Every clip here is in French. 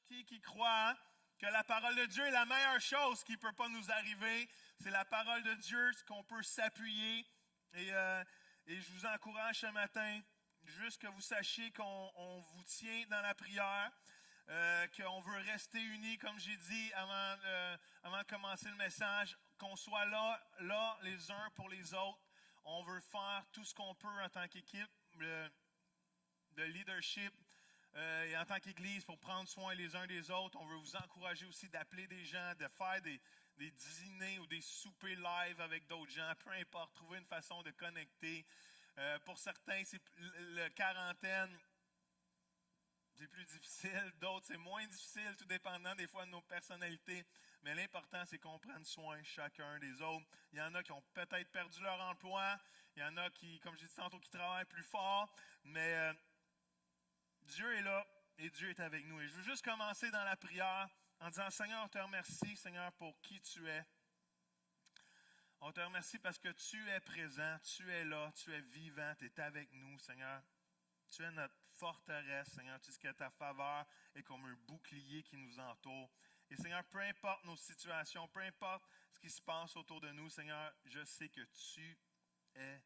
Qui croit que la parole de Dieu est la meilleure chose qui ne peut pas nous arriver? C'est la parole de Dieu, ce qu'on peut s'appuyer. Et je vous encourage ce matin, juste que vous sachiez qu'on vous tient dans la prière, qu'on veut rester unis, comme j'ai dit avant de commencer le message, qu'on soit là les uns pour les autres. On veut faire tout ce qu'on peut en tant qu'équipe de leadership et en tant qu'Église pour prendre soin les uns des autres. On veut vous encourager aussi d'appeler des gens, de faire des dîners ou des soupers live avec d'autres gens, peu importe, trouver une façon de connecter. Pour certains, c'est la quarantaine, c'est plus difficile, d'autres c'est moins difficile, tout dépendant des fois de nos personnalités. Mais l'important, c'est qu'on prenne soin chacun des autres. Il y en a qui ont peut-être perdu leur emploi, il y en a qui, comme j'ai dit tantôt, qui travaillent plus fort, mais Dieu est là et Dieu est avec nous. Et je veux juste commencer dans la prière en disant, Seigneur, on te remercie, Seigneur, pour qui tu es. On te remercie parce que tu es présent, tu es là, tu es vivant, tu es avec nous, Seigneur. Tu es notre forteresse, Seigneur. Tu dis que ta faveur est comme un bouclier qui nous entoure. Et Seigneur, peu importe nos situations, peu importe ce qui se passe autour de nous, Seigneur, je sais que tu es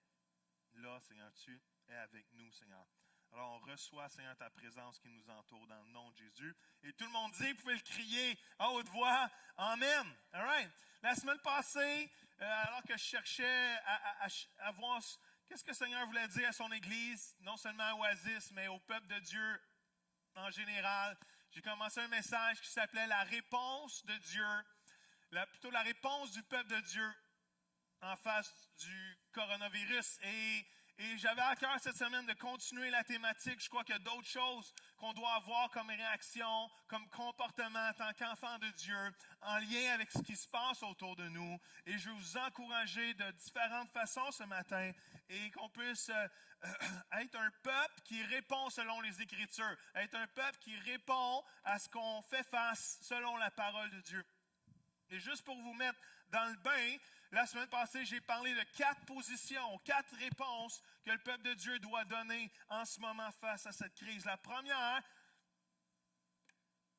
là, Seigneur. Tu es avec nous, Seigneur. Alors, on reçoit, Seigneur, ta présence qui nous entoure dans le nom de Jésus. Et tout le monde dit, vous pouvez le crier à haute voix, Amen. All right. La semaine passée, alors que je cherchais à voir qu'est-ce que le Seigneur voulait dire à son Église, non seulement à Oasis, mais au peuple de Dieu en général, j'ai commencé un message qui s'appelait « La réponse de Dieu », plutôt la réponse du peuple de Dieu en face du coronavirus. Et j'avais à cœur cette semaine de continuer la thématique. Je crois qu'il y a d'autres choses qu'on doit avoir comme réaction, comme comportement en tant qu'enfant de Dieu, en lien avec ce qui se passe autour de nous. Et je veux vous encourager de différentes façons ce matin et qu'on puisse être un peuple qui répond selon les Écritures, être un peuple qui répond à ce qu'on fait face selon la parole de Dieu. Et juste pour vous mettre dans le bain, la semaine passée, j'ai parlé de 4 positions, 4 réponses que le peuple de Dieu doit donner en ce moment face à cette crise. La première,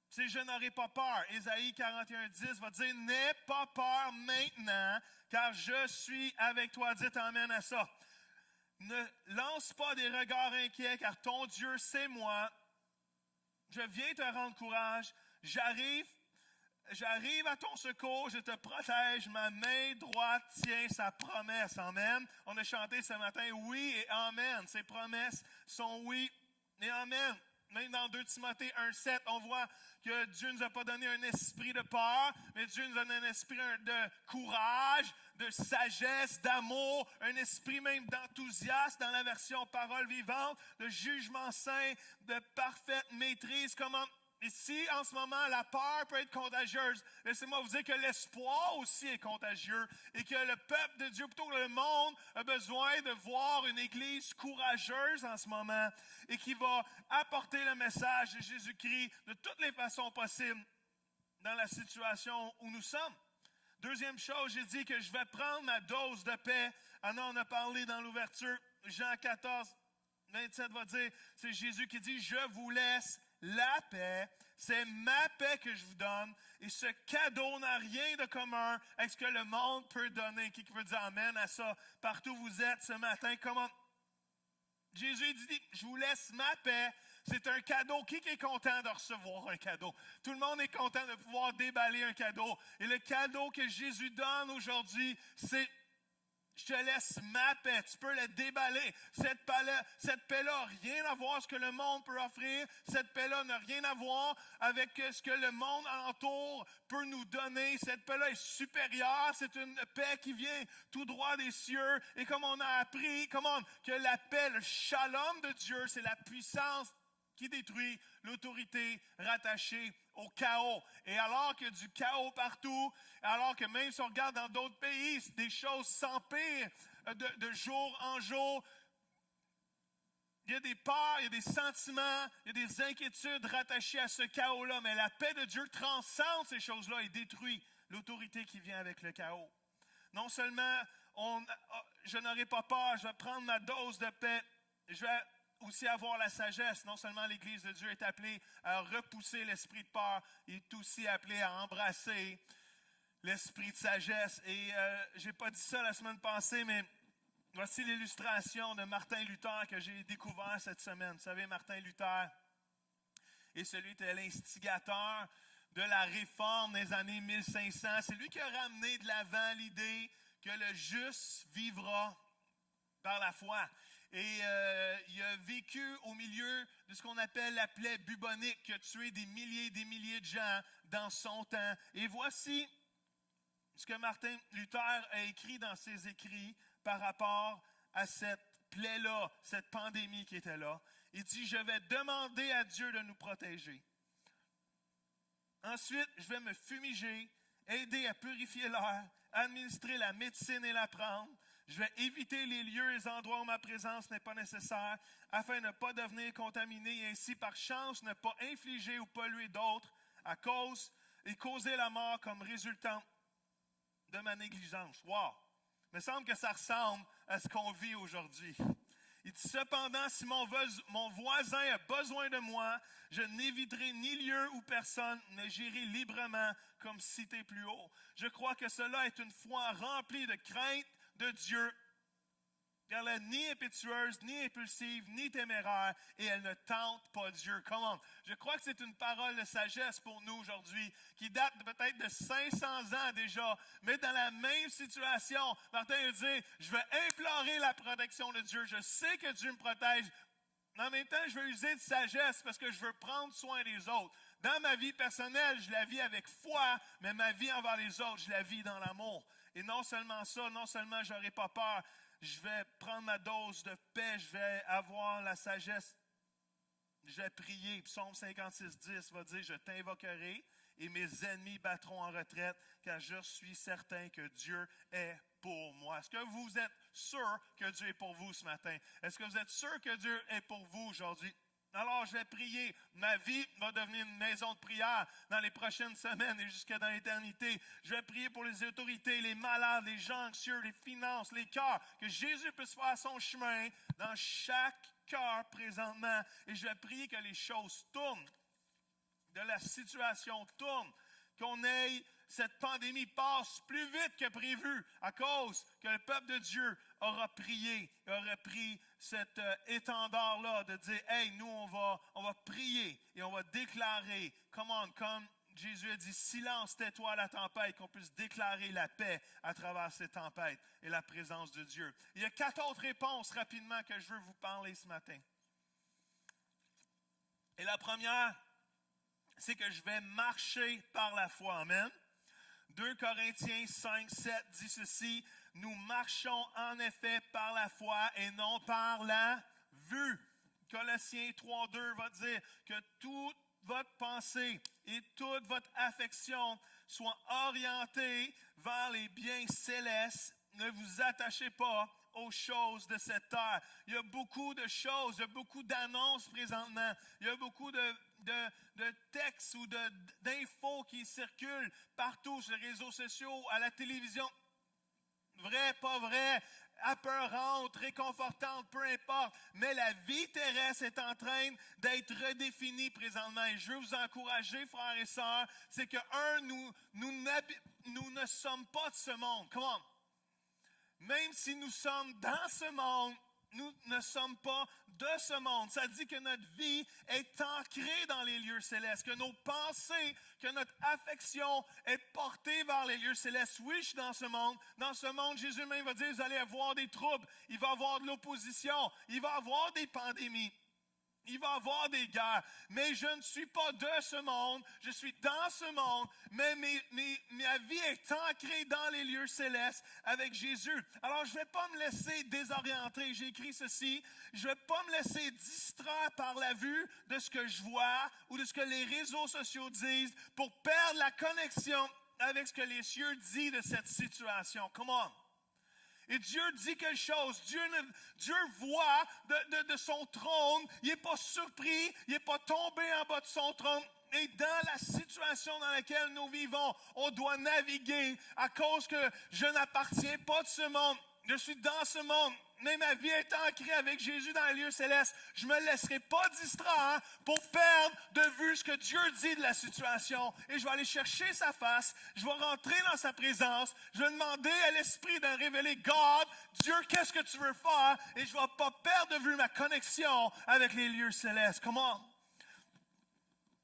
c'est « Je n'aurai pas peur ». Ésaïe 41:10 va dire « N'aie pas peur maintenant, car je suis avec toi ». Dites amen à ça. Ne lance pas des regards inquiets, car ton Dieu, c'est moi. Je viens te rendre courage. J'arrive à ton secours, je te protège, ma main droite tient sa promesse. Amen. On a chanté ce matin, oui et amen. Ces promesses sont oui et amen. Même dans 2 Timothée 1:7, on voit que Dieu ne nous a pas donné un esprit de peur, mais Dieu nous a donné un esprit de courage, de sagesse, d'amour, un esprit même d'enthousiasme dans la version parole vivante, de jugement saint, de parfaite maîtrise. Ici, en ce moment, la peur peut être contagieuse. Laissez-moi vous dire que l'espoir aussi est contagieux et que le peuple de Dieu, plutôt que le monde, a besoin de voir une Église courageuse en ce moment et qui va apporter le message de Jésus-Christ de toutes les façons possibles dans la situation où nous sommes. Deuxième chose, j'ai dit que je vais prendre ma dose de paix. Anna en a parlé dans l'ouverture. Jean 14:27 va dire, c'est Jésus qui dit, je vous laisse la paix, c'est ma paix que je vous donne. Et ce cadeau n'a rien de commun avec ce que le monde peut donner. Qui peut dire amen à ça? Partout où vous êtes ce matin, comment? Jésus dit, je vous laisse ma paix. C'est un cadeau. Qui est content de recevoir un cadeau? Tout le monde est content de pouvoir déballer un cadeau. Et le cadeau que Jésus donne aujourd'hui, c'est je te laisse ma paix. Tu peux la déballer. Cette paix-là n'a rien à voir avec ce que le monde peut offrir. Cette paix-là n'a rien à voir avec ce que le monde alentour peut nous donner. Cette paix-là est supérieure. C'est une paix qui vient tout droit des cieux. Et comme on a appris, que la paix, le shalom de Dieu, c'est la puissance qui détruit l'autorité rattachée au chaos. Et alors qu'il y a du chaos partout, alors que même si on regarde dans d'autres pays, des choses s'empirent de jour en jour, il y a des peurs, il y a des sentiments, il y a des inquiétudes rattachées à ce chaos-là, mais la paix de Dieu transcende ces choses-là et détruit l'autorité qui vient avec le chaos. Non seulement je n'aurai pas peur, je vais prendre ma dose de paix, je vais aussi avoir la sagesse. Non seulement l'Église de Dieu est appelée à repousser l'esprit de peur, il est aussi appelé à embrasser l'esprit de sagesse. Et je n'ai pas dit ça la semaine passée, mais voici l'illustration de Martin Luther que j'ai découvert cette semaine. Vous savez, Martin Luther est celui qui était l'instigateur de la réforme des années 1500. C'est lui qui a ramené de l'avant l'idée que le juste vivra par la foi. Et il a vécu au milieu de ce qu'on appelle la plaie bubonique, qui a tué des milliers et des milliers de gens dans son temps. Et voici ce que Martin Luther a écrit dans ses écrits par rapport à cette plaie-là, cette pandémie qui était là. Il dit, je vais demander à Dieu de nous protéger. Ensuite, je vais me fumiger, aider à purifier l'air, administrer la médecine et la prendre. Je vais éviter les lieux et les endroits où ma présence n'est pas nécessaire, afin de ne pas devenir contaminé et ainsi, par chance, ne pas infliger ou polluer d'autres à cause et causer la mort comme résultante de ma négligence. Wow! Il me semble que ça ressemble à ce qu'on vit aujourd'hui. Il dit, cependant, si mon voisin a besoin de moi, je n'éviterai ni lieu ou personne, mais j'irai librement comme cité plus haut. Je crois que cela est une foi remplie de crainte de Dieu, car elle n'est ni impétueuse, ni impulsive, ni téméraire, et elle ne tente pas Dieu. Comment? Je crois que c'est une parole de sagesse pour nous aujourd'hui, qui date peut-être de 500 ans déjà, mais dans la même situation, Martin a dit, je vais implorer la protection de Dieu. Je sais que Dieu me protège, mais en même temps, je veux user de sagesse parce que je veux prendre soin des autres. Dans ma vie personnelle, je la vis avec foi, mais ma vie envers les autres, je la vis dans l'amour. Et non seulement ça, non seulement je n'aurai pas peur, je vais prendre ma dose de paix, je vais avoir la sagesse, je vais prier. Psaume 56, 10 va dire, je t'invoquerai et mes ennemis battront en retraite, car je suis certain que Dieu est pour moi. Est-ce que vous êtes sûr que Dieu est pour vous ce matin? Est-ce que vous êtes sûr que Dieu est pour vous aujourd'hui? Alors, je vais prier. Ma vie va devenir une maison de prière dans les prochaines semaines et jusque dans l'éternité. Je vais prier pour les autorités, les malades, les gens anxieux, les finances, les cœurs, que Jésus puisse faire son chemin dans chaque cœur présentement. Et je vais prier que les choses tournent, de la situation tourne, qu'on ait cette pandémie passe plus vite que prévu à cause que le peuple de Dieu aura prié, aura pris cet étendard-là de dire, hey, nous on va prier et on va déclarer, comme Jésus a dit, silence, tais-toi à la tempête, qu'on puisse déclarer la paix à travers ces tempêtes et la présence de Dieu. Il y a 4 autres réponses rapidement que je veux vous parler ce matin. Et la première, c'est que je vais marcher par la foi. Amen. 2 Corinthiens 5, 7 dit ceci, « Nous marchons en effet par la foi et non par la vue. » Colossiens 3, 2 va dire que toute votre pensée et toute votre affection soient orientées vers les biens célestes. Ne vous attachez pas aux choses de cette terre. Il y a beaucoup de choses, il y a beaucoup d'annonces présentement. Il y a beaucoup de textes ou d'infos qui circulent partout sur les réseaux sociaux, à la télévision. Vrai, pas vrai, apeurante, réconfortante, peu importe. Mais la vie terrestre est en train d'être redéfinie présentement. Et je veux vous encourager, frères et sœurs, c'est que, nous ne sommes pas de ce monde. Come on. Même si nous sommes dans ce monde, nous ne sommes pas de ce monde. Ça dit que notre vie est ancrée dans les lieux célestes, que nos pensées, que notre affection est portée vers les lieux célestes. Oui, je suis dans ce monde. Dans ce monde, Jésus même va dire, vous allez avoir des troubles, il va y avoir de l'opposition, il va y avoir des pandémies. Il va y avoir des guerres, mais je ne suis pas de ce monde, je suis dans ce monde, mais ma vie est ancrée dans les lieux célestes avec Jésus. Alors, je ne vais pas me laisser désorienter. J'ai écrit ceci, je ne vais pas me laisser distraire par la vue de ce que je vois ou de ce que les réseaux sociaux disent pour perdre la connexion avec ce que les cieux disent de cette situation. Come on! Et Dieu dit quelque chose. Dieu voit de son trône. Il n'est pas surpris. Il n'est pas tombé en bas de son trône. Et dans la situation dans laquelle nous vivons, on doit naviguer à cause que je n'appartiens pas de ce monde. Je suis dans ce monde, mais ma vie est ancrée avec Jésus dans les lieux célestes. Je ne me laisserai pas distraire pour perdre de vue ce que Dieu dit de la situation. Et je vais aller chercher sa face, je vais rentrer dans sa présence, je vais demander à l'Esprit de révéler, God, Dieu, qu'est-ce que tu veux faire? Et je ne vais pas perdre de vue ma connexion avec les lieux célestes. Comment?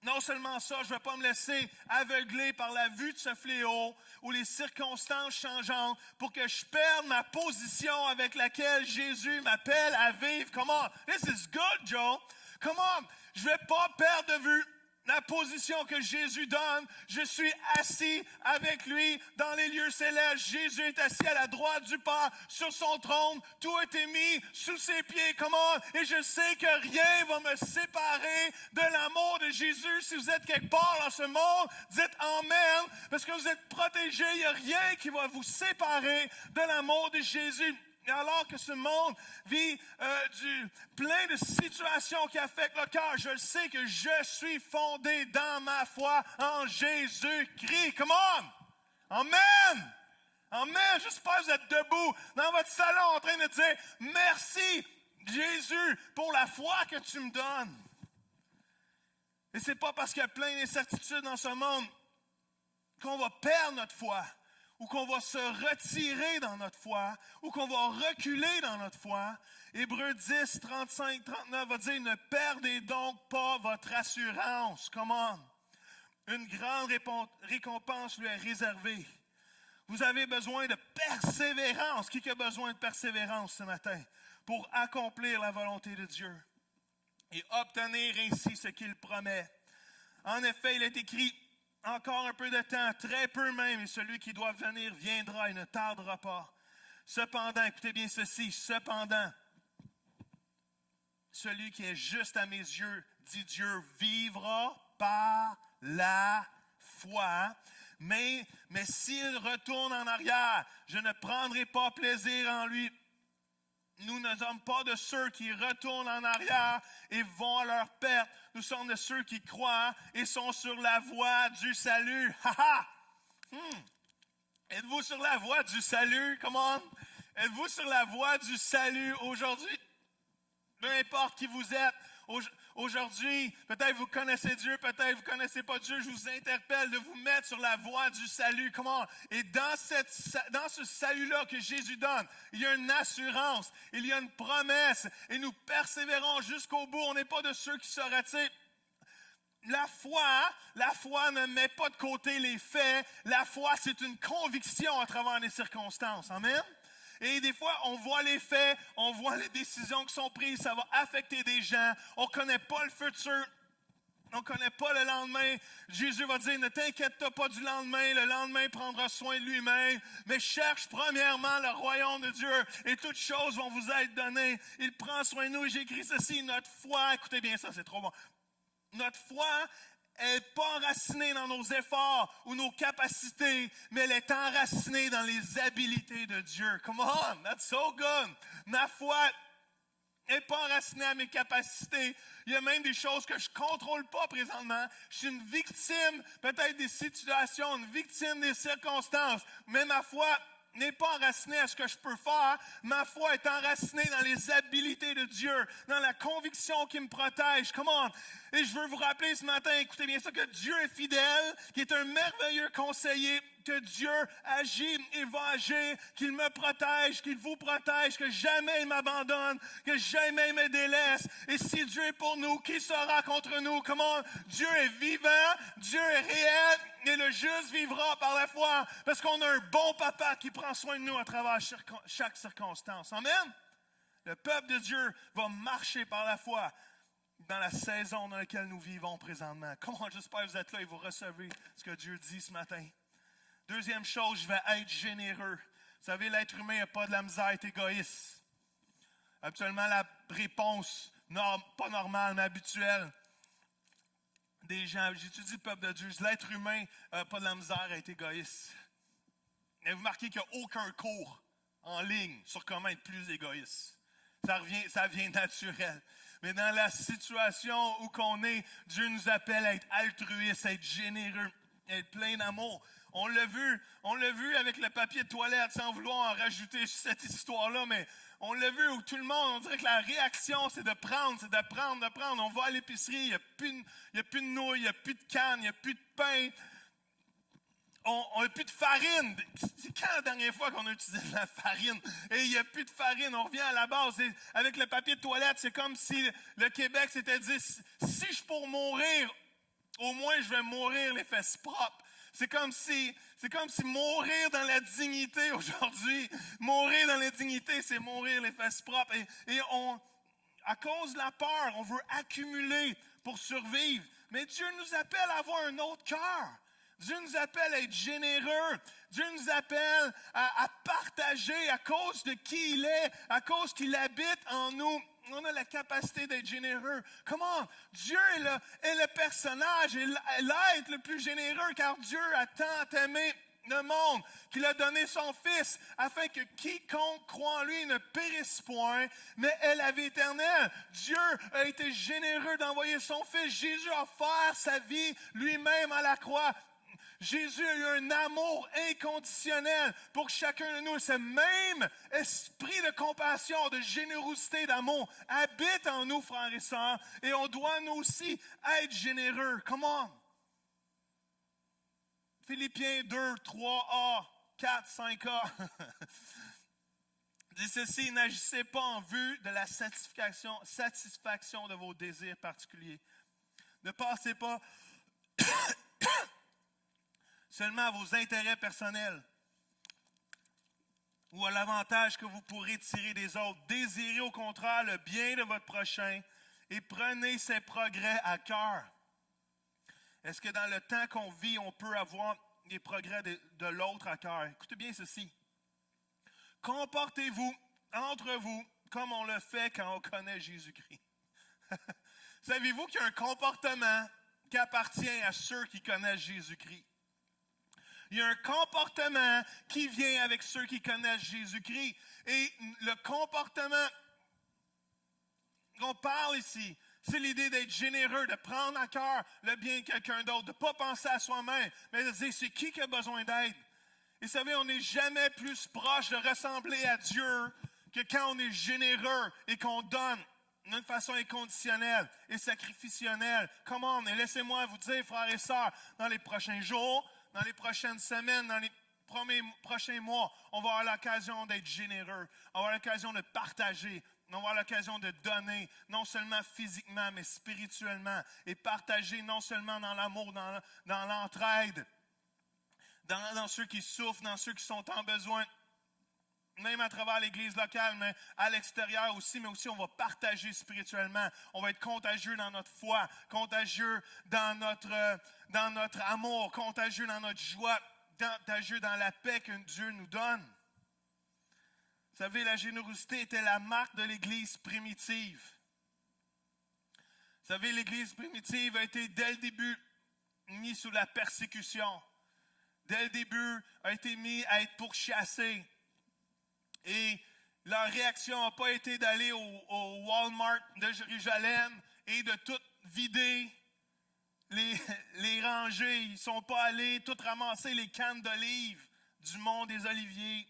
Non seulement ça, je ne vais pas me laisser aveugler par la vue de ce fléau ou les circonstances changeantes pour que je perde ma position avec laquelle Jésus m'appelle à vivre. Come on, this is good, Joe. Come on, je ne vais pas perdre de vue la position que Jésus donne. Je suis assis avec lui dans les lieux célestes. Jésus est assis à la droite du Père sur son trône. Tout a été mis sous ses pieds. Comment? Et je sais que rien va me séparer de l'amour de Jésus. Si vous êtes quelque part dans ce monde, dites Amen, parce que vous êtes protégés. Il n'y a rien qui va vous séparer de l'amour de Jésus. Et alors que ce monde vit plein de situations qui affectent le cœur, je sais que je suis fondé dans ma foi en Jésus-Christ. Come on! Amen! Amen! J'espère que vous êtes debout dans votre salon en train de dire « Merci, Jésus, pour la foi que tu me donnes. » Et c'est pas parce qu'il y a plein d'incertitudes dans ce monde qu'on va perdre notre foi, ou qu'on va se retirer dans notre foi, ou qu'on va reculer dans notre foi. Hébreux 10, 35, 39 va dire, ne perdez donc pas votre assurance. Comment? Une grande récompense lui est réservée. Vous avez besoin de persévérance. Qui a besoin de persévérance ce matin? Pour accomplir la volonté de Dieu et obtenir ainsi ce qu'il promet. En effet, il est écrit, encore un peu de temps, très peu même, et celui qui doit venir viendra et ne tardera pas. Cependant, écoutez bien ceci, cependant, celui qui est juste à mes yeux, dit Dieu, vivra par la foi. Mais s'il retourne en arrière, je ne prendrai pas plaisir en lui. Nous ne sommes pas de ceux qui retournent en arrière et vont à leur perte. Nous sommes de ceux qui croient et sont sur la voie du salut. Ha ha! Êtes-vous sur la voie du salut? Come on! Êtes-vous sur la voie du salut aujourd'hui? Peu importe qui vous êtes. Aujourd'hui, peut-être vous connaissez Dieu, peut-être vous ne connaissez pas Dieu. Je vous interpelle de vous mettre sur la voie du salut. Comment? Et dans ce salut-là que Jésus donne, il y a une assurance, il y a une promesse. Et nous persévérons jusqu'au bout. On n'est pas de ceux qui se retirent. La foi ne met pas de côté les faits. La foi, c'est une conviction à travers les circonstances. Amen? Et des fois, on voit les faits, on voit les décisions qui sont prises, ça va affecter des gens. On ne connaît pas le futur, on ne connaît pas le lendemain. Jésus va dire, ne t'inquiète pas du lendemain, le lendemain prendra soin de lui-même. Mais cherche premièrement le royaume de Dieu et toutes choses vont vous être données. Il prend soin de nous et j'écris ceci, notre foi, écoutez bien ça, c'est trop bon. Notre foi n'est pas enracinée dans nos efforts ou nos capacités, mais elle est enracinée dans les habiletés de Dieu. Come on, that's so good. Ma foi n'est pas enracinée à mes capacités. Il y a même des choses que je ne contrôle pas présentement. Je suis une victime peut-être des situations, une victime des circonstances, mais ma foi n'est pas enracinée à ce que je peux faire. Ma foi est enracinée dans les habiletés de Dieu, dans la conviction qui me protège. Come on. Et je veux vous rappeler ce matin, écoutez bien ça, que Dieu est fidèle, qu'il est un merveilleux conseiller, que Dieu agit et va agir, qu'il me protège, qu'il vous protège, que jamais il m'abandonne, que jamais il me délaisse. Et si Dieu est pour nous, qui sera contre nous? Comment? Dieu est vivant, Dieu est réel, et le juste vivra par la foi, parce qu'on a un bon papa qui prend soin de nous à travers chaque circonstance. Amen? Le peuple de Dieu va marcher par la foi dans la saison dans laquelle nous vivons présentement. Comment j'espère que vous êtes là et vous recevez ce que Dieu dit ce matin. Deuxième chose, je vais être généreux. Vous savez, l'être humain n'a pas de la misère à être égoïste. Habituellement, la réponse, pas normale, mais habituelle, des gens, j'étudie le peuple de Dieu, l'être humain n'a pas de la misère à être égoïste. Et vous remarquez qu'il n'y a aucun cours en ligne sur comment être plus égoïste. Ça vient naturel. Mais dans la situation où qu'on est, Dieu nous appelle à être altruiste, à être généreux, à être plein d'amour. On l'a vu avec le papier de toilette, sans vouloir en rajouter cette histoire-là, mais On l'a vu où tout le monde, on dirait que la réaction, c'est de prendre, de prendre. On va à l'épicerie, il n'y a plus de nouilles, il n'y a plus de cannes, il n'y a plus de pain. On n'a plus de farine. C'est quand la dernière fois qu'on a utilisé de la farine? Et il n'y a plus de farine. On revient à la base. Et avec le papier de toilette, c'est comme si le Québec s'était dit, si je pour mourir, au moins je vais mourir les fesses propres. C'est comme si mourir dans la dignité aujourd'hui, mourir dans la dignité, c'est mourir les fesses propres. Et à cause de la peur, on veut accumuler pour survivre. Mais Dieu nous appelle à avoir un autre cœur. Dieu nous appelle à être généreux. Dieu nous appelle à partager à cause de qui il est, à cause qu'il habite en nous. On a la capacité d'être généreux. Comment? Dieu est le personnage et l'être le plus généreux, car Dieu a tant aimé le monde qu'il a donné son Fils, afin que quiconque croit en lui ne périsse point, mais ait la vie éternelle. Dieu a été généreux d'envoyer son Fils. Jésus a offert sa vie lui-même à la croix. Jésus a eu un amour inconditionnel pour chacun de nous. Ce même esprit de compassion, de générosité, d'amour habite en nous, frères et sœurs. Et on doit nous aussi être généreux. Comment? Philippiens 2, 3a, 4, 5a. Dit ceci, n'agissez pas en vue de la satisfaction de vos désirs particuliers. Ne passez pas seulement à vos intérêts personnels ou à l'avantage que vous pourrez tirer des autres. Désirez au contraire le bien de votre prochain et prenez ses progrès à cœur. Est-ce que dans le temps qu'on vit, on peut avoir des progrès de l'autre à cœur? Écoutez bien ceci. Comportez-vous entre vous comme on le fait quand on connaît Jésus-Christ. Savez-vous qu'il y a un comportement qui appartient à ceux qui connaissent Jésus-Christ? Il y a un comportement qui vient avec ceux qui connaissent Jésus-Christ. Et le comportement qu'on parle ici, c'est l'idée d'être généreux, de prendre à cœur le bien de quelqu'un d'autre, de ne pas penser à soi-même, mais de dire c'est qui a besoin d'aide. Et vous savez, on n'est jamais plus proche de ressembler à Dieu que quand on est généreux et qu'on donne d'une façon inconditionnelle et sacrificionnelle. Comment? Et laissez-moi vous dire, frères et sœurs, dans les prochains jours, dans les prochaines semaines, dans les prochains mois, on va avoir l'occasion d'être généreux, on va avoir l'occasion de partager, on va avoir l'occasion de donner, non seulement physiquement, mais spirituellement, et partager non seulement dans l'amour, dans l'entraide, dans ceux qui souffrent, dans ceux qui sont en besoin, même à travers l'église locale, mais à l'extérieur aussi, mais aussi on va partager spirituellement. On va être contagieux dans notre foi, contagieux dans notre amour, contagieux dans notre joie, contagieux dans la paix que Dieu nous donne. Vous savez, la générosité était la marque de l'église primitive. Vous savez, l'église primitive a été dès le début mise sous la persécution. Dès le début, a été mis à être pourchassée. Et leur réaction n'a pas été d'aller au Walmart de Jérusalem et de tout vider les rangées. Ils ne sont pas allés tout ramasser les cannes d'olives du mont des Oliviers.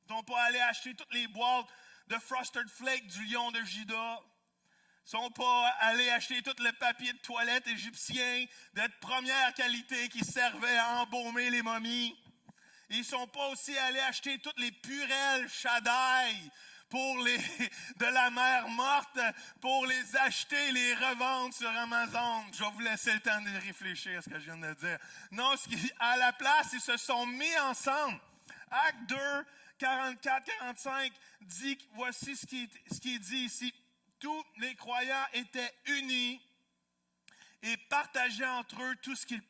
Ils ne sont pas allés acheter toutes les boîtes de Frosted Flakes du lion de Juda. Ils ne sont pas allés acheter tout le papier de toilette égyptien de première qualité qui servait à embaumer les momies. Ils ne sont pas aussi allés acheter toutes les purelles Shaddai de la mer morte pour les acheter, les revendre sur Amazon. Je vais vous laisser le temps de réfléchir à ce que je viens de dire. Non, à la place, ils se sont mis ensemble. Acte 2, 44-45 dit, voici ce qui est dit ici. Tous les croyants étaient unis et partageaient entre eux tout ce qu'ils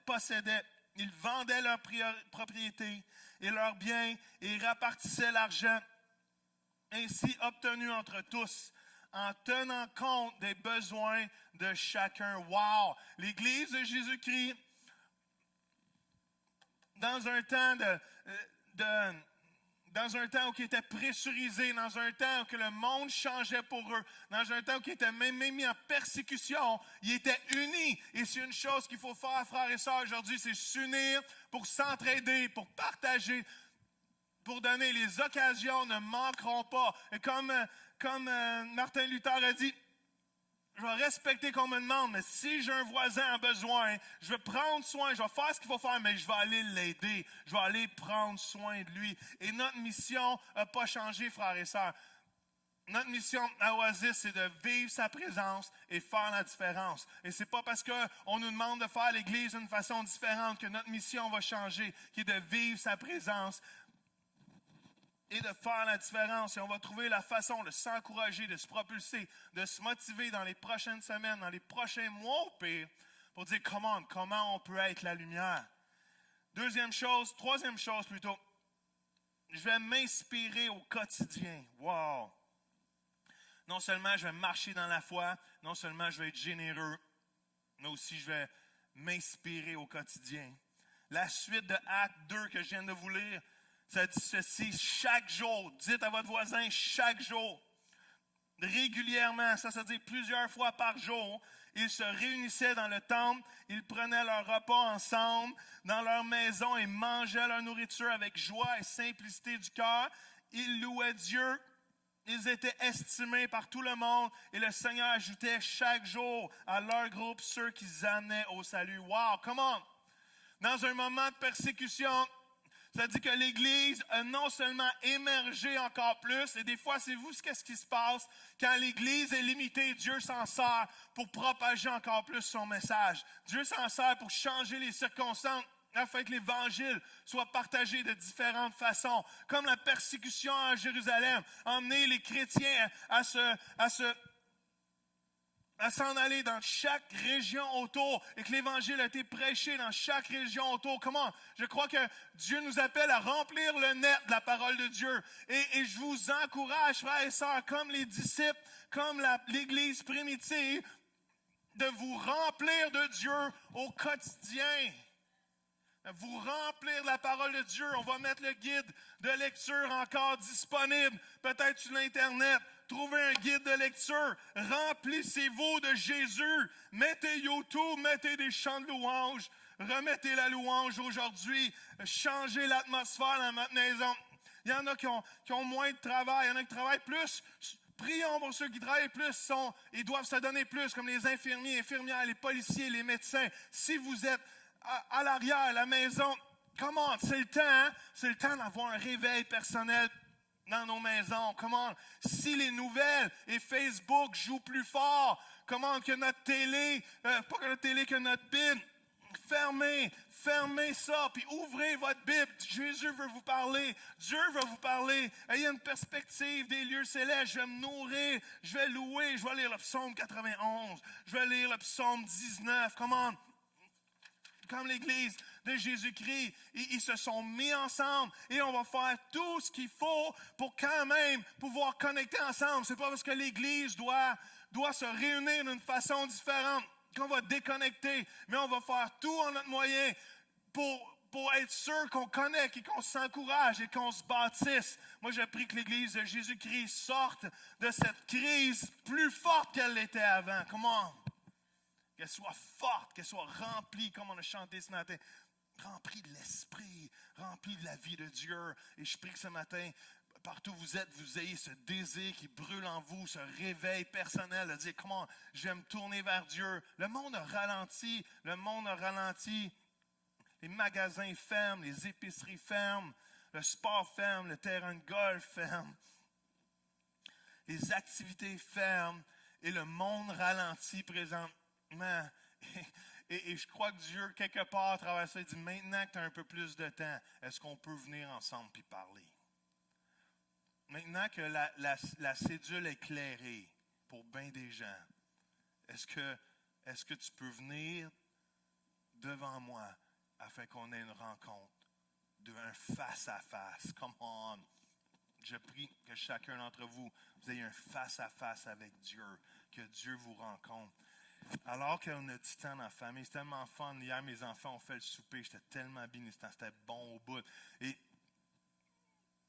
possédaient. Ils vendaient leurs propriétés et leurs biens et répartissaient l'argent ainsi obtenu entre tous, en tenant compte des besoins de chacun. Wow! L'Église de Jésus-Christ, dans un temps dans un temps où ils étaient pressurisés, dans un temps où que le monde changeait pour eux, dans un temps où ils étaient même mis en persécution, ils étaient unis. Et c'est une chose qu'il faut faire, frères et sœurs, aujourd'hui, c'est s'unir pour s'entraider, pour partager, pour donner. Les occasions ne manqueront pas. Et comme Martin Luther a dit, je vais respecter qu'on me demande, mais si j'ai un voisin en besoin, je vais prendre soin, je vais faire ce qu'il faut faire, mais je vais aller l'aider. Je vais aller prendre soin de lui. Et notre mission n'a pas changé, frères et sœurs. Notre mission à Oasis, c'est de vivre sa présence et faire la différence. Et c'est pas parce qu'on nous demande de faire l'Église d'une façon différente que notre mission va changer, qui est de vivre sa présence et de faire la différence. Et on va trouver la façon de s'encourager, de se propulser, de se motiver dans les prochaines semaines, dans les prochains mois au pire, pour dire comment on peut être la lumière. Troisième chose plutôt, je vais m'inspirer au quotidien. Wow! Non seulement je vais marcher dans la foi, non seulement je vais être généreux, mais aussi je vais m'inspirer au quotidien. La suite de Acte 2 que je viens de vous lire, ça dit ceci, chaque jour, dites à votre voisin chaque jour, régulièrement, ça veut dire plusieurs fois par jour, ils se réunissaient dans le temple, ils prenaient leur repas ensemble, dans leur maison et mangeaient leur nourriture avec joie et simplicité du cœur. Ils louaient Dieu. Ils étaient estimés par tout le monde et le Seigneur ajoutait chaque jour à leur groupe ceux qu'ils amenaient au salut. Wow, come on! Dans un moment de persécution, ça dit que l'Église a non seulement émergé encore plus, et des fois, c'est vous qu'est-ce qui se passe, quand l'Église est limitée, Dieu s'en sert pour propager encore plus son message. Dieu s'en sert pour changer les circonstances, afin que l'Évangile soit partagé de différentes façons. Comme la persécution à Jérusalem, emmener les chrétiens à s'en aller dans chaque région autour et que l'Évangile a été prêché dans chaque région autour. Comment? Je crois que Dieu nous appelle à remplir le net de la parole de Dieu. Et je vous encourage, frères et sœurs, comme les disciples, comme l'Église primitive, de vous remplir de Dieu au quotidien. Vous remplir de la parole de Dieu. On va mettre le guide de lecture encore disponible, peut-être sur l'Internet. Trouvez un guide de lecture. Remplissez-vous de Jésus. Mettez YouTube, mettez des chants de louange. Remettez la louange aujourd'hui. Changez l'atmosphère dans votre maison. Il y en a qui ont moins de travail. Il y en a qui travaillent plus. Prions pour ceux qui travaillent plus. Ils doivent se donner plus, comme les infirmiers, infirmières, les policiers, les médecins. Si vous êtes à l'arrière, à la maison, comment? C'est le temps, hein? C'est le temps d'avoir un réveil personnel dans nos maisons. Comment? Si les nouvelles et Facebook jouent plus fort, comment que notre télé, pas que notre télé, que notre Bible, fermez ça, puis ouvrez votre Bible. Jésus veut vous parler, Dieu veut vous parler. Ayez une perspective des lieux célestes. Je vais me nourrir, je vais louer, je vais lire le psaume 91, je vais lire le psaume 19. Comment? Comme l'Église de Jésus-Christ, ils se sont mis ensemble et on va faire tout ce qu'il faut pour quand même pouvoir connecter ensemble. C'est pas parce que l'Église doit se réunir d'une façon différente qu'on va déconnecter, mais on va faire tout en notre moyen pour être sûr qu'on connecte et qu'on s'encourage et qu'on se bâtisse. Moi, je prie que l'Église de Jésus-Christ sorte de cette crise plus forte qu'elle l'était avant. Comment? Qu'elle soit forte, qu'elle soit remplie, comme on a chanté ce matin, remplie de l'Esprit, remplie de la vie de Dieu. Et je prie que ce matin, partout où vous êtes, vous ayez ce désir qui brûle en vous, ce réveil personnel de dire, comment je vais me tourner vers Dieu. Le monde a ralenti, les magasins ferment, les épiceries ferment, le sport ferme, le terrain de golf ferme, les activités ferment et le monde ralentit présentement. Et je crois que Dieu, quelque part, à travers ça, il dit, maintenant que tu as un peu plus de temps, est-ce qu'on peut venir ensemble et parler? Maintenant que la cédule est éclairée pour bien des gens, est-ce que tu peux venir devant moi afin qu'on ait une rencontre, un face-à-face? Come on! Je prie que chacun d'entre vous, vous ayez un face-à-face avec Dieu, que Dieu vous rencontre. Alors qu'on a du temps dans la famille, c'est tellement fun. Hier, mes enfants ont fait le souper, j'étais tellement bien, c'était bon au bout. Et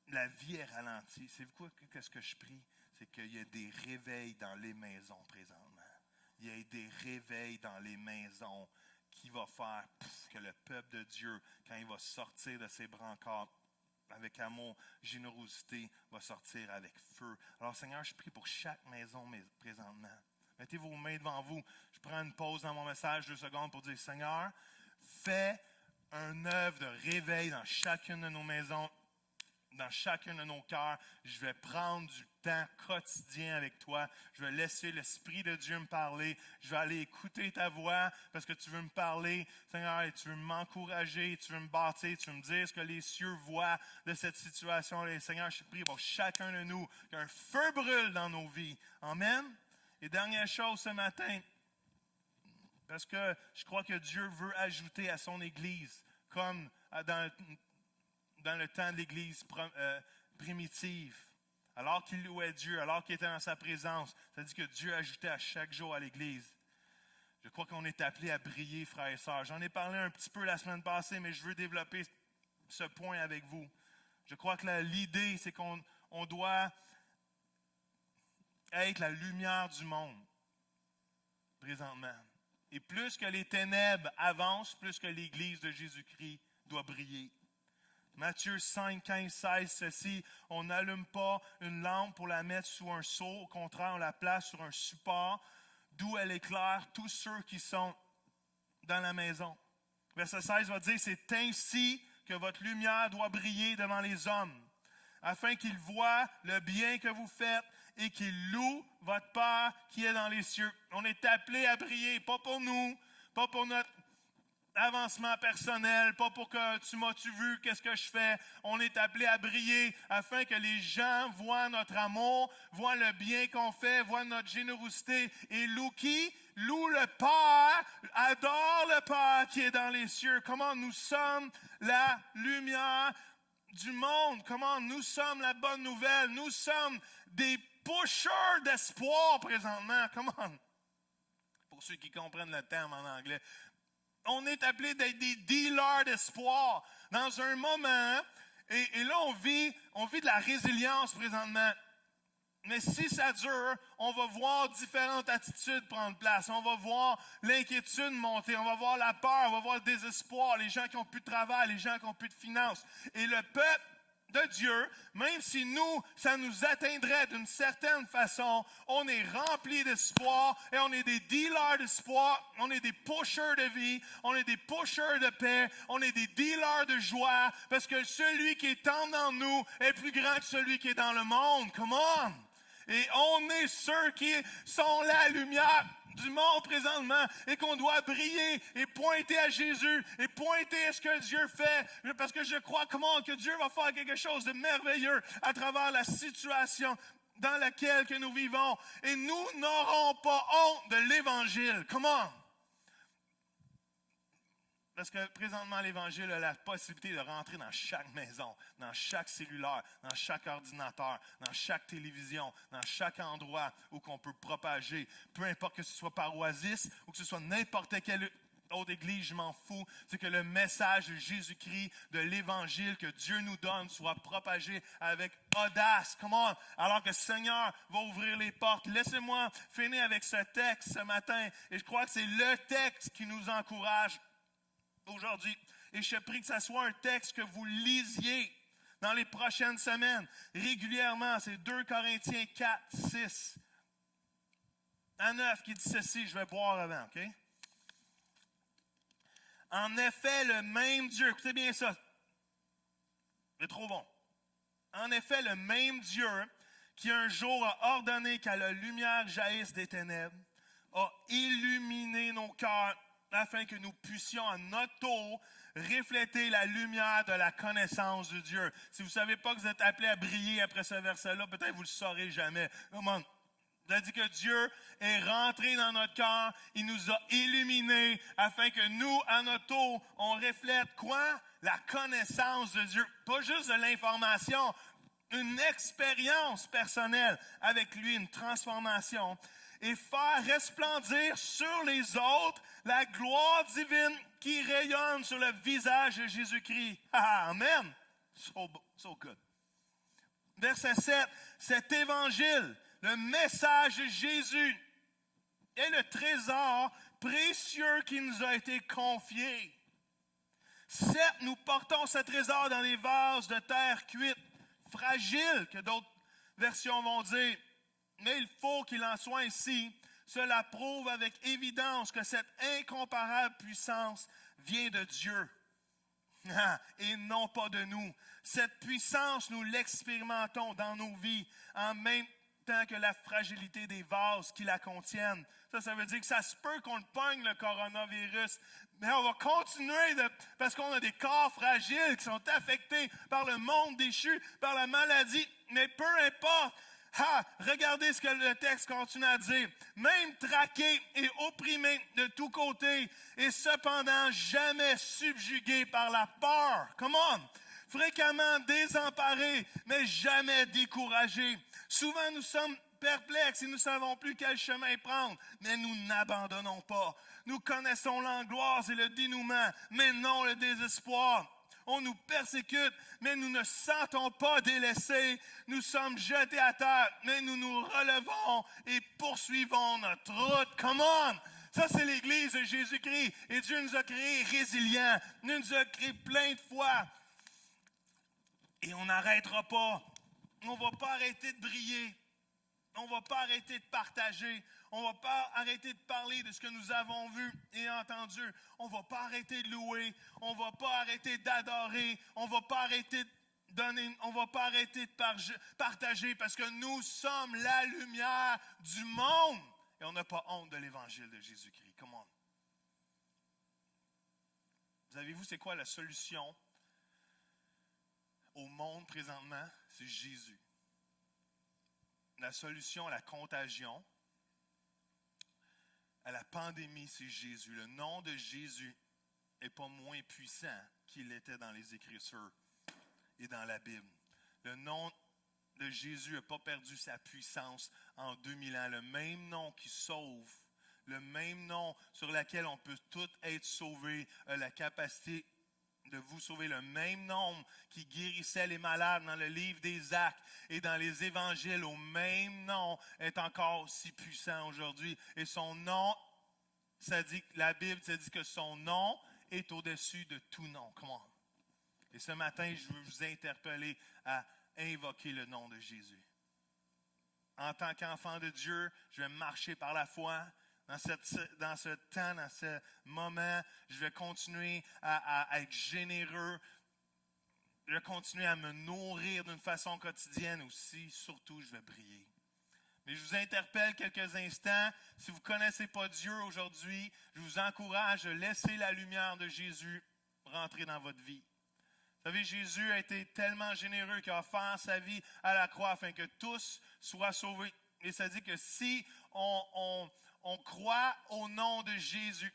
la vie est ralentie. C'est quoi qu'est-ce que je prie? C'est qu'il y a des réveils dans les maisons présentement. Il y a des réveils dans les maisons qui vont faire que le peuple de Dieu, quand il va sortir de ses brancards, avec amour, générosité, va sortir avec feu. Alors, Seigneur, je prie pour chaque maison présentement. Mettez vos mains devant vous. Je prends une pause dans mon message, 2 secondes, pour dire, Seigneur, fais un œuvre de réveil dans chacune de nos maisons, dans chacun de nos cœurs. Je vais prendre du temps quotidien avec toi. Je vais laisser l'Esprit de Dieu me parler. Je vais aller écouter ta voix parce que tu veux me parler, Seigneur, et tu veux m'encourager, tu veux me bâtir, tu veux me dire ce que les cieux voient de cette situation. Et Seigneur, je prie pour chacun de nous qu'un feu brûle dans nos vies. Amen. Et dernière chose ce matin, parce que je crois que Dieu veut ajouter à son Église, comme dans le temps de l'Église primitive, alors qu'il louait Dieu, alors qu'il était dans sa présence, ça dit que Dieu ajoutait à chaque jour à l'Église. Je crois qu'on est appelé à briller, frères et sœurs. J'en ai parlé un petit peu la semaine passée, mais je veux développer ce point avec vous. Je crois que l'idée, c'est qu'on doit être la lumière du monde, présentement. Et plus que les ténèbres avancent, plus que l'Église de Jésus-Christ doit briller. Matthieu 5, 15, 16, ceci, on n'allume pas une lampe pour la mettre sous un seau, au contraire, on la place sur un support, d'où elle éclaire tous ceux qui sont dans la maison. Verset 16 va dire, c'est ainsi que votre lumière doit briller devant les hommes, afin qu'ils voient le bien que vous faites et qu'ils louent votre Père qui est dans les cieux. On est appelé à briller, pas pour nous, pas pour notre avancement personnel, pas pour que tu m'as-tu vu, qu'est-ce que je fais. On est appelé à briller afin que les gens voient notre amour, voient le bien qu'on fait, voient notre générosité et louent qui? Loue le Père, adore le Père qui est dans les cieux. Comment nous sommes la lumière du monde, comment nous sommes la bonne nouvelle. Nous sommes des pushers d'espoir présentement. Comment? Pour ceux qui comprennent le terme en anglais. On est appelé d'être des dealers d'espoir dans un moment, et là on vit de la résilience présentement. Mais si ça dure, on va voir différentes attitudes prendre place. On va voir l'inquiétude monter, on va voir la peur, on va voir le désespoir, les gens qui n'ont plus de travail, les gens qui n'ont plus de finances. Et le peuple de Dieu, même si nous, ça nous atteindrait d'une certaine façon, on est rempli d'espoir et on est des dealers d'espoir, on est des pushers de vie, on est des pushers de paix, on est des dealers de joie, parce que celui qui est en nous est plus grand que celui qui est dans le monde. Come on! Et on est ceux qui sont la lumière du monde présentement et qu'on doit briller et pointer à Jésus et pointer à ce que Dieu fait, parce que je crois que Dieu va faire quelque chose de merveilleux à travers la situation dans laquelle que nous vivons. Et nous n'aurons pas honte de l'Évangile. Comment? Parce que présentement, l'Évangile a la possibilité de rentrer dans chaque maison, dans chaque cellulaire, dans chaque ordinateur, dans chaque télévision, dans chaque endroit où qu'on peut propager. Peu importe que ce soit par Oasis ou que ce soit n'importe quelle autre église, je m'en fous. C'est que le message de Jésus-Christ, de l'Évangile que Dieu nous donne, soit propagé avec audace. Comment? Alors que le Seigneur va ouvrir les portes. Laissez-moi finir avec ce texte ce matin. Et je crois que c'est le texte qui nous encourage aujourd'hui. Et je prie que ce soit un texte que vous lisiez dans les prochaines semaines, régulièrement. C'est 2 Corinthiens 4, 6 à 9 qui dit ceci. Je vais boire avant, OK? En effet, le même Dieu, écoutez bien ça, c'est trop bon. En effet, le même Dieu qui un jour a ordonné qu'à la lumière jaillisse des ténèbres, a illuminé nos cœurs afin que nous puissions à notre tour refléter la lumière de la connaissance de Dieu. Si vous ne savez pas que vous êtes appelés à briller après ce verset-là, peut-être que vous ne le saurez jamais. Comment? Il a dit que Dieu est rentré dans notre cœur, il nous a illuminés afin que nous, à notre tour, on reflète quoi? La connaissance de Dieu. Pas juste de l'information, une expérience personnelle avec lui, une transformation. Et faire resplendir sur les autres la gloire divine qui rayonne sur le visage de Jésus-Christ. Amen. So good. Verset 7. Cet évangile, le message de Jésus, est le trésor précieux qui nous a été confié. Certes, nous portons ce trésor dans des vases de terre cuite, fragiles, que d'autres versions vont dire. Mais il faut qu'il en soit ainsi. Cela prouve avec évidence que cette incomparable puissance vient de Dieu et non pas de nous. Cette puissance, nous l'expérimentons dans nos vies en même temps que la fragilité des vases qui la contiennent. Ça veut dire que ça se peut qu'on le pogne, le coronavirus, mais on va continuer parce qu'on a des corps fragiles qui sont affectés par le monde déchu, par la maladie, mais peu importe. Regardez ce que le texte continue à dire. Même traqué et opprimé de tous côtés, et cependant jamais subjugué par la peur. Come on! Fréquemment désemparés, mais jamais découragés. Souvent, nous sommes perplexes et nous ne savons plus quel chemin prendre, mais nous n'abandonnons pas. Nous connaissons l'angoisse et le dénouement, mais non le désespoir. On nous persécute, mais nous ne sentons pas délaissés. Nous sommes jetés à terre, mais nous nous relevons et poursuivons notre route. Come on! Ça, c'est l'Église de Jésus-Christ. Et Dieu nous a créés résilients. Il nous a créés plein de foi. Et on n'arrêtera pas. On ne va pas arrêter de briller. On ne va pas arrêter de partager. On ne va pas arrêter de parler de ce que nous avons vu et entendu. On ne va pas arrêter de louer. On ne va pas arrêter d'adorer. On ne va pas arrêter de donner. On ne va pas arrêter de partager parce que nous sommes la lumière du monde. Et on n'a pas honte de l'Évangile de Jésus-Christ. Come on. Savez-vous c'est quoi la solution au monde présentement? C'est Jésus. La solution à la contagion, à la pandémie, c'est Jésus. Le nom de Jésus n'est pas moins puissant qu'il était dans les Écritures et dans la Bible. Le nom de Jésus n'a pas perdu sa puissance en 2000 ans. Le même nom qui sauve, le même nom sur lequel on peut tous être sauvés, a la capacité de vous sauver. Le même nom qui guérissait les malades dans le livre des Actes et dans les évangiles, au même nom est encore si puissant aujourd'hui. Et son nom, la Bible, ça dit que son nom est au-dessus de tout nom. Come on. Et ce matin, je veux vous interpeller à invoquer le nom de Jésus. En tant qu'enfant de Dieu, je vais marcher par la foi. Dans ce temps, dans ce moment, je vais continuer à être généreux. Je vais continuer à me nourrir d'une façon quotidienne aussi. Surtout, je vais briller. Mais je vous interpelle quelques instants. Si vous ne connaissez pas Dieu aujourd'hui, je vous encourage à laisser la lumière de Jésus rentrer dans votre vie. Vous savez, Jésus a été tellement généreux qu'il a offert sa vie à la croix afin que tous soient sauvés. Et ça dit que si on croit au nom de Jésus,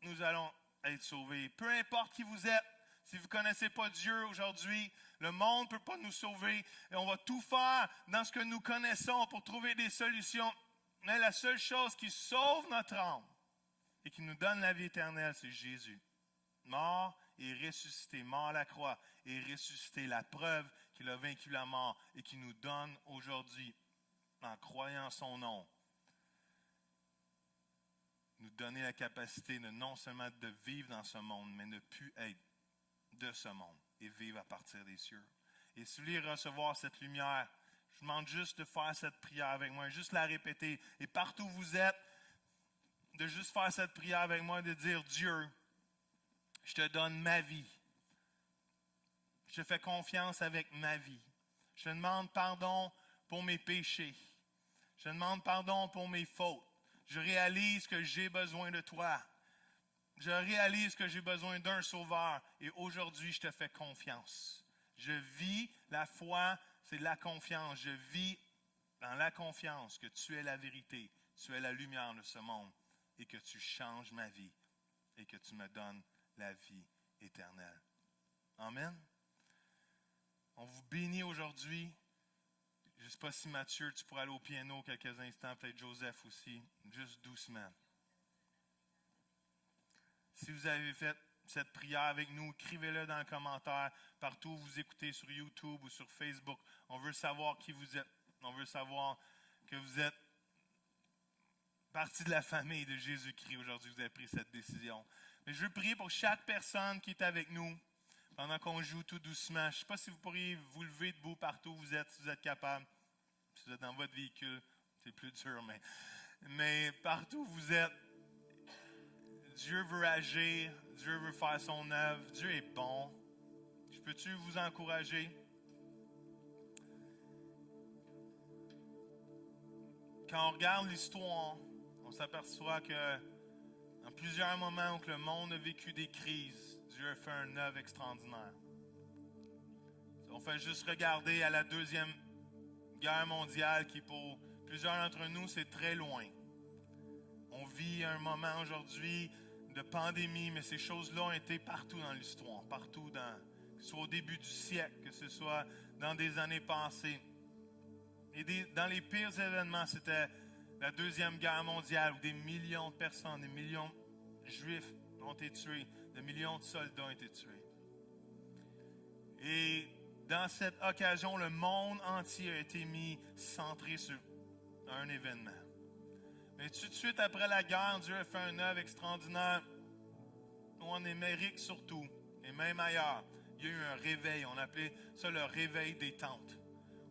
nous allons être sauvés. Peu importe qui vous êtes, si vous ne connaissez pas Dieu aujourd'hui, le monde ne peut pas nous sauver. Et on va tout faire dans ce que nous connaissons pour trouver des solutions. Mais la seule chose qui sauve notre âme et qui nous donne la vie éternelle, c'est Jésus. Mort et ressuscité, mort à la croix et ressuscité, la preuve qu'il a vaincu la mort et qui nous donne aujourd'hui, en croyant son nom, nous donner la capacité de non seulement de vivre dans ce monde, mais de plus être de ce monde et vivre à partir des cieux. Et si vous voulez recevoir cette lumière, je vous demande juste de faire cette prière avec moi, juste la répéter. Et partout où vous êtes, de juste faire cette prière avec moi, de dire, Dieu, je te donne ma vie. Je te fais confiance avec ma vie. Je te demande pardon pour mes péchés. Je te demande pardon pour mes fautes. Je réalise que j'ai besoin de toi. Je réalise que j'ai besoin d'un sauveur. Et aujourd'hui, je te fais confiance. Je vis la foi, c'est la confiance. Je vis dans la confiance que tu es la vérité, tu es la lumière de ce monde et que tu changes ma vie et que tu me donnes la vie éternelle. Amen. On vous bénit aujourd'hui. Je ne sais pas si Mathieu, tu pourrais aller au piano quelques instants, peut-être Joseph aussi, juste doucement. Si vous avez fait cette prière avec nous, écrivez-le dans le commentaire, partout où vous écoutez sur YouTube ou sur Facebook. On veut savoir qui vous êtes. On veut savoir que vous êtes partie de la famille de Jésus-Christ aujourd'hui, vous avez pris cette décision. Mais je veux prier pour chaque personne qui est avec nous pendant qu'on joue tout doucement. Je ne sais pas si vous pourriez vous lever debout partout où vous êtes, si vous êtes capable. Si vous êtes dans votre véhicule, c'est plus dur, mais partout où vous êtes, Dieu veut agir, Dieu veut faire son œuvre, Dieu est bon. Je peux-tu vous encourager? Quand on regarde l'histoire, on s'aperçoit que dans plusieurs moments où le monde a vécu des crises, Dieu a fait une œuvre extraordinaire. On fait juste regarder à la Deuxième Guerre mondiale qui, pour plusieurs d'entre nous, c'est très loin. On vit un moment aujourd'hui de pandémie, mais ces choses-là ont été partout dans l'histoire, partout que ce soit au début du siècle, que ce soit dans des années passées. Et dans les pires événements, c'était la Deuxième Guerre mondiale où des millions de personnes, des millions de Juifs ont été tués, des millions de soldats ont été tués. Et dans cette occasion, le monde entier a été mis centré sur un événement. Mais tout de suite après la guerre, Dieu a fait une œuvre extraordinaire. Nous, en Amérique surtout, et même ailleurs, il y a eu un réveil. On appelait ça le réveil des tentes.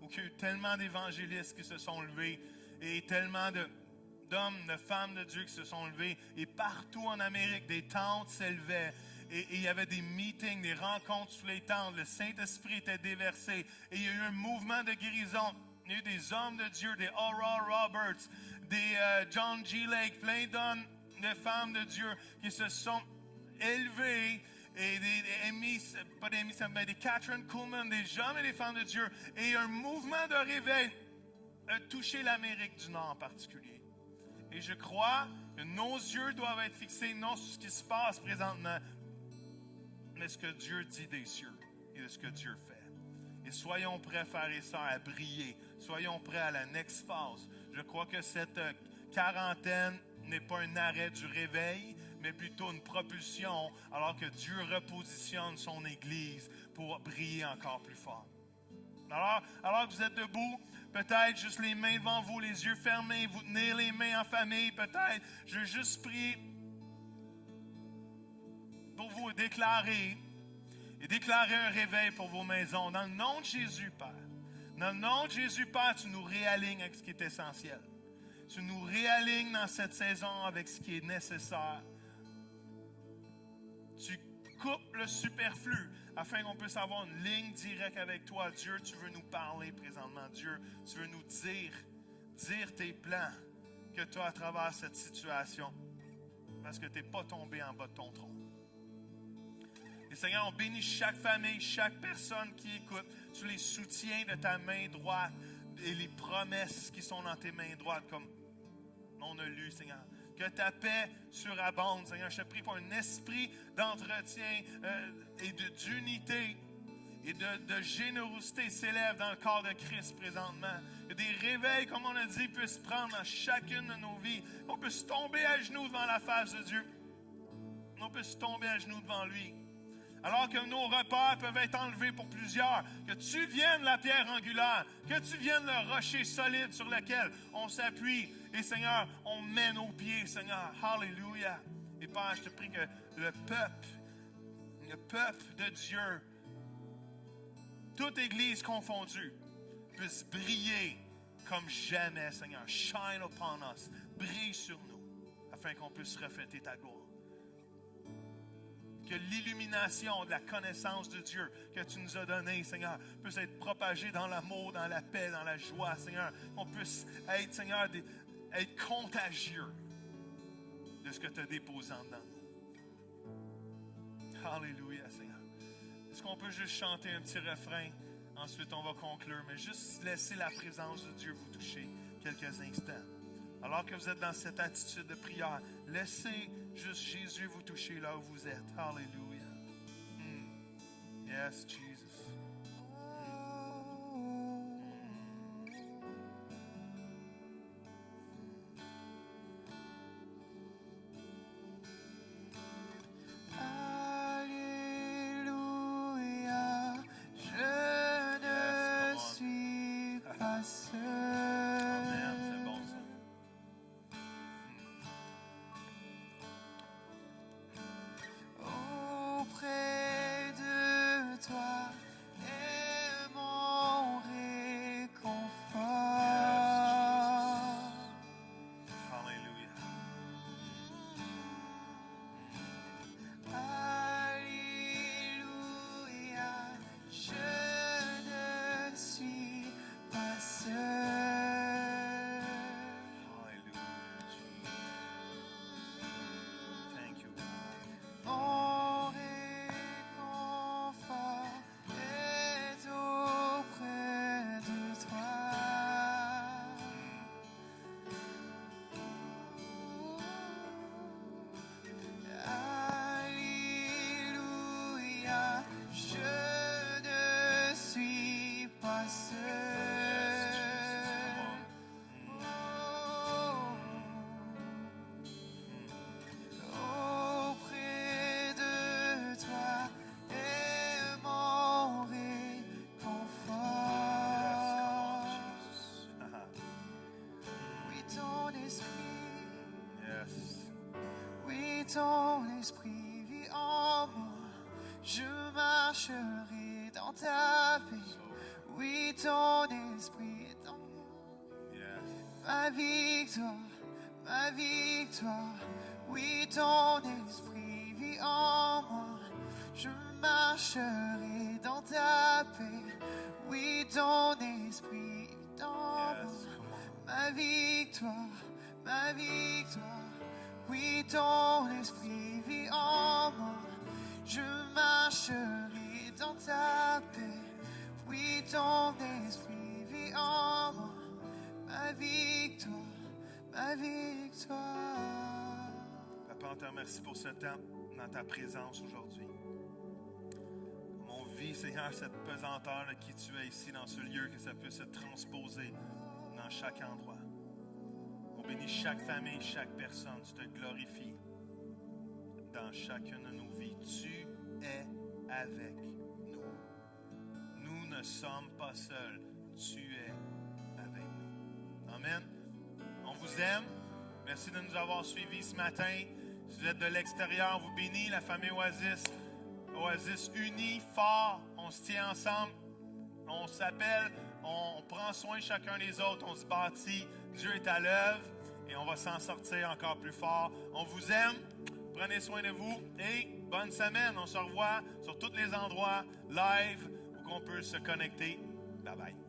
Où il y a eu tellement d'évangélistes qui se sont levés et tellement d'hommes, de femmes de Dieu qui se sont levés. Et partout en Amérique, des tentes s'élevaient. Et il y avait des meetings, des rencontres sous les tentes. Le Saint-Esprit était déversé. Et il y a eu un mouvement de guérison. Il y a eu des hommes de Dieu, des Oral Roberts, des John G. Lake, plein d'hommes, de femmes de Dieu qui se sont élevés. Et des Catherine Kuhlman, des hommes et des femmes de Dieu. Et un mouvement de réveil a touché l'Amérique du Nord en particulier. Et je crois que nos yeux doivent être fixés non sur ce qui se passe présentement, mais ce que Dieu dit des cieux et de ce que Dieu fait. Et soyons prêts, frères et sœurs, à briller. Soyons prêts à la next phase. Je crois que cette quarantaine n'est pas un arrêt du réveil, mais plutôt une propulsion, alors que Dieu repositionne son Église pour briller encore plus fort. Alors que vous êtes debout, peut-être juste les mains devant vous, les yeux fermés, vous tenez les mains en famille, peut-être. Je veux juste prier pour vous déclarer un réveil pour vos maisons. Dans le nom de Jésus, Père. Dans le nom de Jésus, Père, tu nous réalignes avec ce qui est essentiel. Tu nous réalignes dans cette saison avec ce qui est nécessaire. Tu coupes le superflu afin qu'on puisse avoir une ligne directe avec toi. Dieu, tu veux nous parler présentement. Dieu, tu veux nous dire tes plans que tu as à travers cette situation. Parce que tu n'es pas tombé en bas de ton trône. Et Seigneur, on bénit chaque famille, chaque personne qui écoute. Tu les soutiens de ta main droite et les promesses qui sont dans tes mains droites, comme on a lu, Seigneur. Que ta paix surabonde, Seigneur. Je te prie pour un esprit d'entretien et d'unité et de générosité s'élève dans le corps de Christ présentement. Que des réveils, comme on a dit, puissent prendre dans chacune de nos vies. Qu'on puisse tomber à genoux devant la face de Dieu. On puisse tomber à genoux devant lui. Alors que nos repères peuvent être enlevés pour plusieurs, que tu viennes la pierre angulaire, que tu viennes le rocher solide sur lequel on s'appuie. Et Seigneur, on met nos pieds, Seigneur. Alléluia. Et Père, je te prie que le peuple de Dieu, toute Église confondue, puisse briller comme jamais, Seigneur. Shine upon us. Brille sur nous, afin qu'on puisse refléter ta gloire. Que l'illumination de la connaissance de Dieu que tu nous as donnée, Seigneur, puisse être propagée dans l'amour, dans la paix, dans la joie, Seigneur. Qu'on puisse être, Seigneur, être contagieux de ce que tu as déposé en nous. Alléluia, Seigneur. Est-ce qu'on peut juste chanter un petit refrain? Ensuite, on va conclure, mais juste laisser la présence de Dieu vous toucher quelques instants. Alors que vous êtes dans cette attitude de prière, laissez juste Jésus vous toucher là où vous êtes. Alléluia. Yes, Jesus. Alléluia, je ne suis pas seul. Amen, c'est bon ça. ton esprit vit en moi. Je marcherai dans ta paix. Oui, ton esprit est en moi. Yes. Ma victoire, ma victoire. Oui, ton esprit vit en moi. Je marcherai dans ta paix. Oui, ton esprit vit en Yes. moi. Come on. Ma victoire, ma victoire. Oui, ton esprit vit en moi. Je marcherai dans ta paix. Oui, ton esprit vit en moi. Ma victoire, ma victoire. Papa, on te remercie pour ce temps dans ta présence aujourd'hui. On vit, Seigneur, cette pesanteur de qui tu es ici dans ce lieu, que ça puisse se transposer dans chaque endroit. On bénit chaque famille, chaque personne. Tu te glorifies dans chacune de nos vies. Tu es avec nous. Nous ne sommes pas seuls. Tu es avec nous. Amen. On vous aime. Merci de nous avoir suivis ce matin. Si vous êtes de l'extérieur, on vous bénit. La famille Oasis, Oasis unie, fort. On se tient ensemble. On s'appelle. On prend soin chacun des autres. On se bâtit. Dieu est à l'œuvre. Et on va s'en sortir encore plus fort. On vous aime. Prenez soin de vous. Et bonne semaine. On se revoit sur tous les endroits live où on peut se connecter. Bye bye.